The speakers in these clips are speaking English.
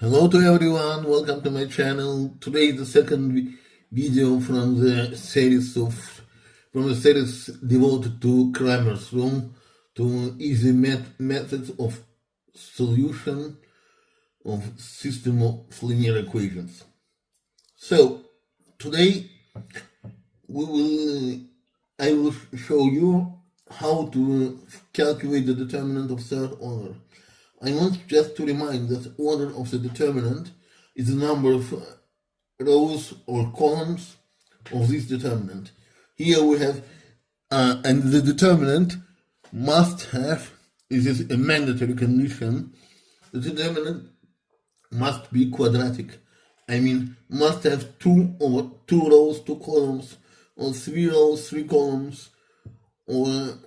Hello to everyone, welcome to my channel. Today is the second video from the series devoted to Kramer's rule, to easy methods of solution of system of linear equations. So today I will show you how to calculate the determinant of third order. I want just to remind that order of the determinant is the number of rows or columns of this determinant. Here we have, and the determinant must have, this is a mandatory condition, the determinant must be quadratic. I mean, must have two rows, two columns, or 3 rows, 3 columns, or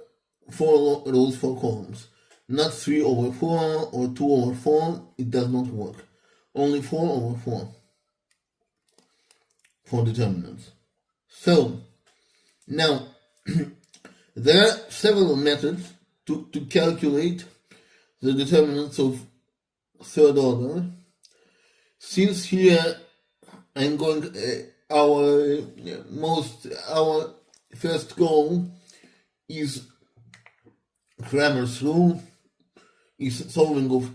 4 rows, 4 columns. Not 3 over 4 or 2 over 4, it does not work. Only 4 over 4 for determinants. So, now, there are several methods to calculate the determinants of third order. Since here I'm going, our first goal is Kramer's rule, is solving of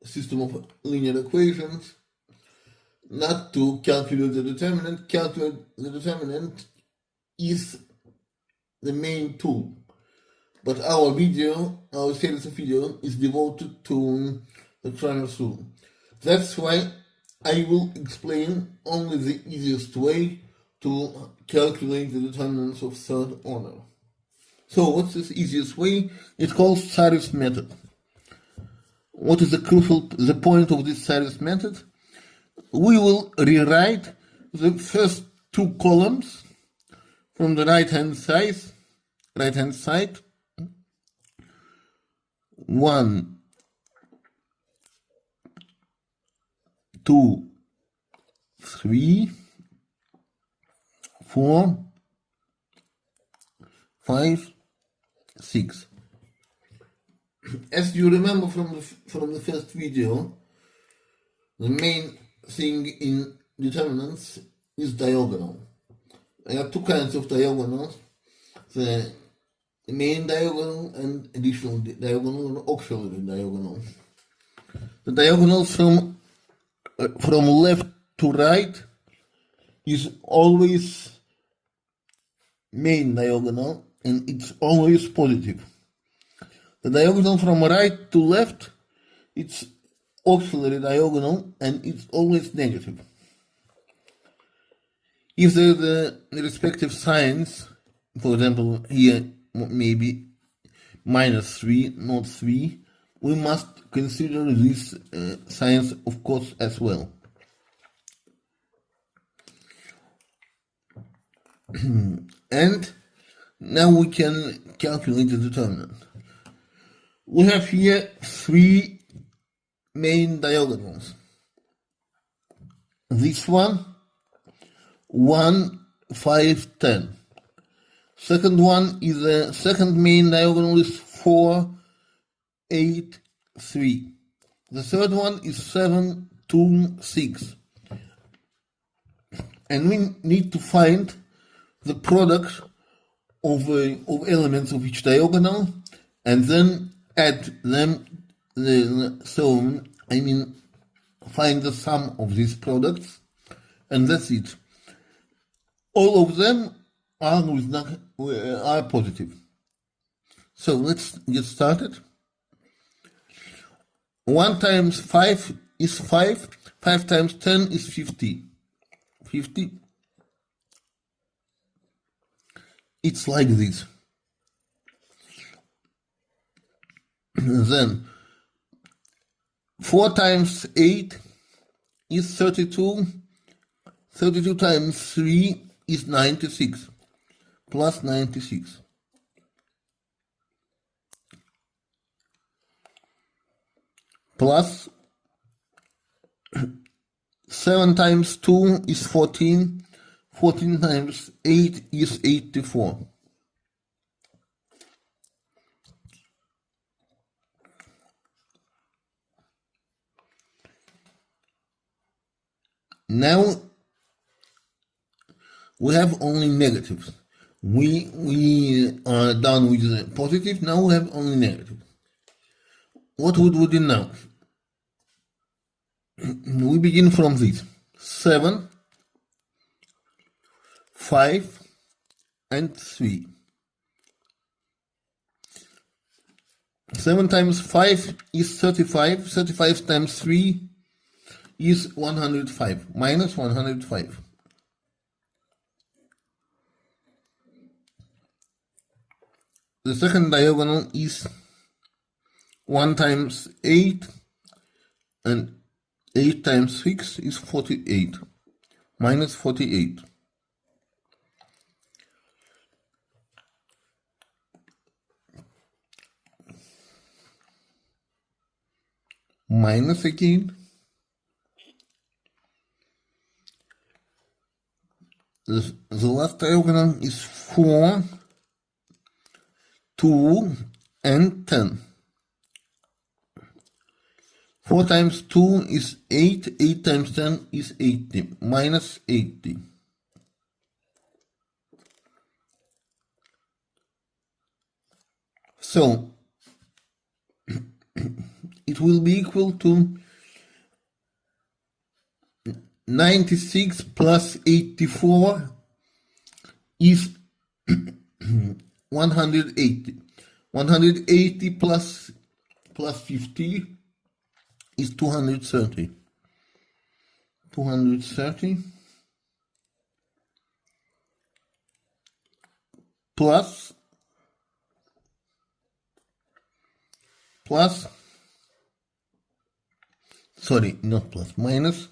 system of linear equations, not to calculate the determinant. Calculate the determinant is the main tool, but our series of video is devoted to the Kramer's rule. That's why I will explain only the easiest way to calculate the determinants of third order. So what's this easiest way? It's called Sarif's method. What is the point of this Sarif's method? We will rewrite the first 2 columns from the right hand side. 1, 2, 3, 4, 5, 6. As you remember from the first video, the main thing in determinants is diagonal. There are 2 kinds of diagonals: the main diagonal and additional diagonal or auxiliary diagonal. The diagonals from left to right is always main diagonal, and it's always positive. The diagonal from right to left, it's auxiliary diagonal, and it's always negative. If there are the respective signs, for example, here maybe -3, not 3, we must consider these signs, of course, as well. And now we can calculate the determinant. We have here 3 main diagonals. This one, 1, 5, 10. Second one is the second main diagonal is 4, 8, 3. The third one is 7, 2, 6. And we need to find the product of elements of each diagonal, and then add them, find the sum of these products, and that's it. All of them are positive. So let's get started. 1 times 5 is 5, 5 times 10 is 50. 50. It's like this. Then 4 times 8 is 32. 32 times 3 is 96. Plus 96. Plus 7 times 2 is 14. 14 times 8 is 84. Now we have only negatives. We are done with the positive. Now we have only negative. What would we do now? We begin from this 7, 5, and 3. 7 times 5 is 35. 35 times 3 is 105. Minus 105. The second diagonal is 1 times 8, and 8 times 6 is 48. Minus 48. Minus again. The last diagonal is 4, 2, and 10. 4 times 2 is 8. 8 times 10 is 80. Minus 80. So, it will be equal to 96 plus 84 is 180. 180 plus 50 is 230. 230 plus sorry, not plus, minus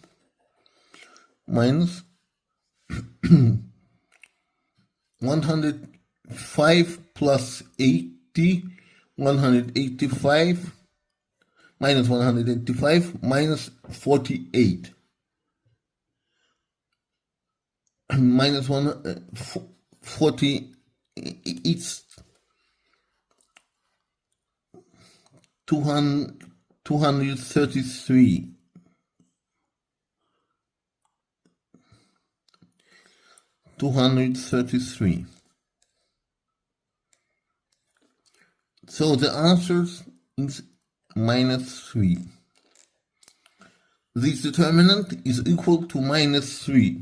105 plus 80, 185, minus 185, minus 48. Minus 40, it's 233. 233. So the answer is minus 3. This determinant is equal to minus 3.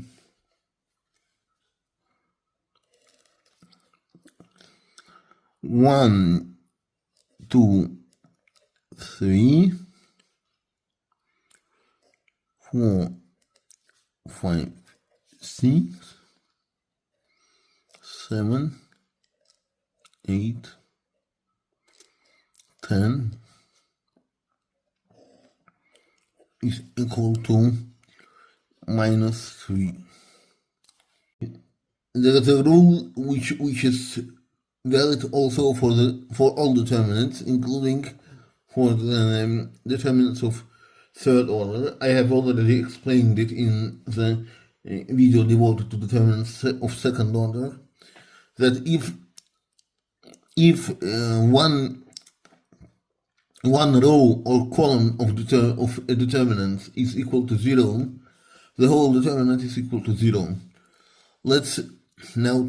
One, 2, 3, 4, 5, 6, 7, 8, 10 is equal to minus 3. There is a rule which is valid also for all determinants, including for the determinants of third order. I have already explained it in the video devoted to determinants of second order, that if one row or column of a determinant is equal to 0, the whole determinant is equal to 0. Let's now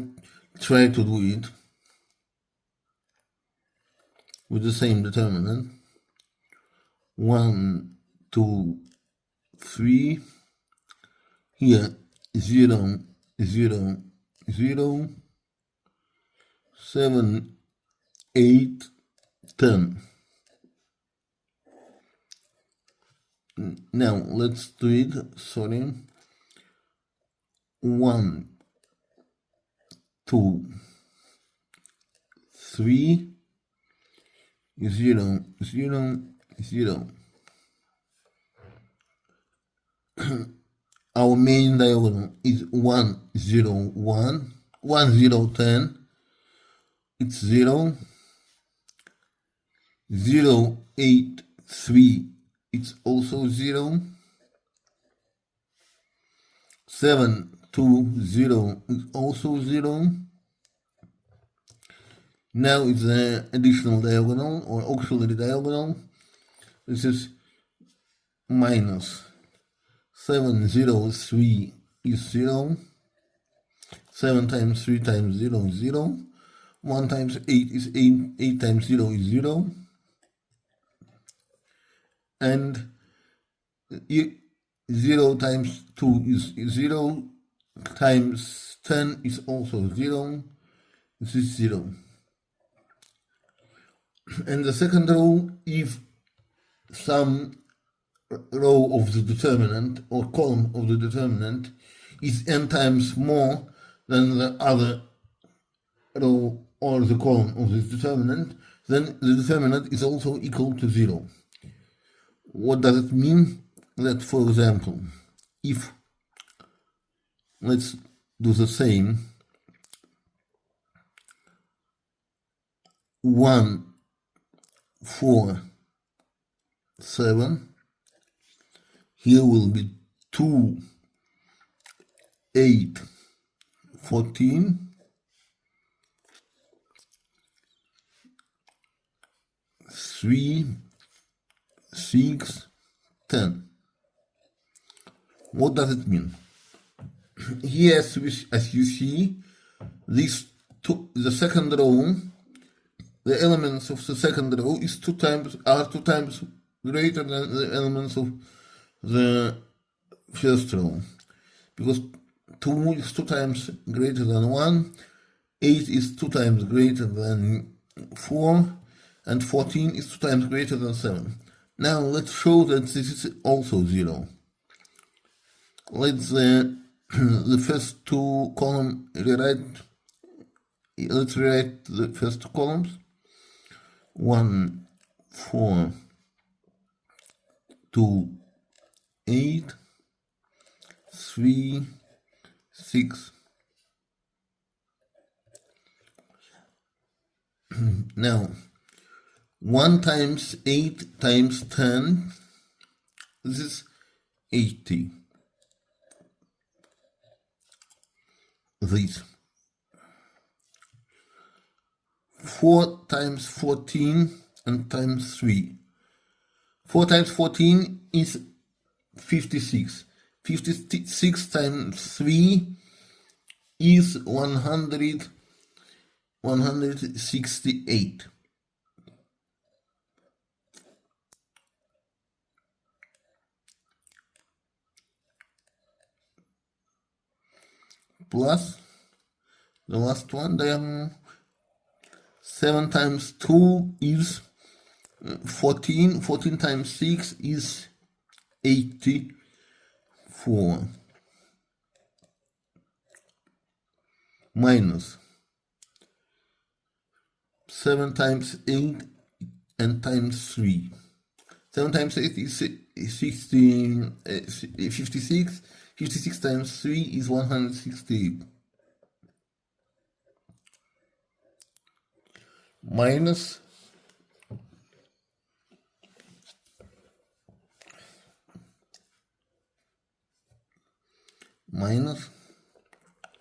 try to do it with the same determinant. 1, 2, 3. Here 0, 0, 0. 7, 8, 10. Now let's do it. Sorry. 1, 2, 3, 0, 0, 0. Our main diagonal is 1, 0, 1. 1, 0, 10. It's 0. 0, 8, 3. It's also 0. 7, 2, 0 is also 0. Now it's the additional diagonal or auxiliary diagonal. This is minus 703 is 0. 7 times 3 times 0 is 0. 1 times 8 is 8. 8 times 0 is 0. And 0 times 2 is 0. Times 10 is also 0. This is 0. And the second row, if some row of the determinant or column of the determinant is n times more than the other row or the column of this determinant, then the determinant is also equal to 0. What does it mean? That, for example, if, let's do the same, 1, 4, 7, here will be 2, 8, 14, 3, 6, 10. What does it mean? Here, as you see, the second row, the elements of the second row are two times greater than the elements of the first row, because 2 is 2 times greater than 1, 8 is 2 times greater than 4, and 14 is 2 times greater than 7. Now let's show that this is also 0. Let's the first two columns rewrite. Let's rewrite the first two columns. 1, 4, 2, 8, 3, 6. Now, 1 times 8 times 10, this is 80. This. 4 times 14 and times 3. 4 times 14 is 56. 56 times 3 is 168. Plus the last one, then 7 times 2 is 14. 14 times 6 is 84. Minus 7 times 8 and times 3. 7 times 8 is 56. 56 times 3 is 168. Minus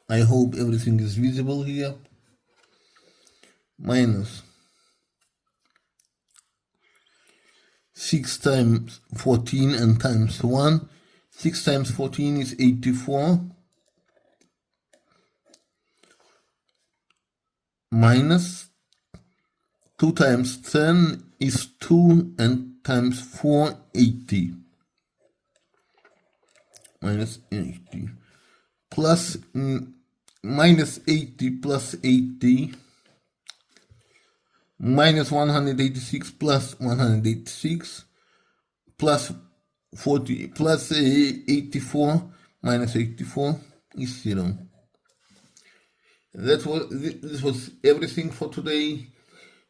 I hope everything is visible here. Minus 6 times 14 and times 1. 6 times 14 is 84. Minus 2 times 10 is 2 and times 4, 80. Minus 80. Plus minus 80 plus 80. Minus 186 plus 186. Plus 40 plus 84 minus 84 is 0. This was everything for today.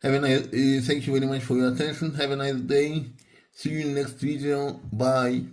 Have a nice, thank you very much for your attention. Have a nice day. See you in the next video. Bye.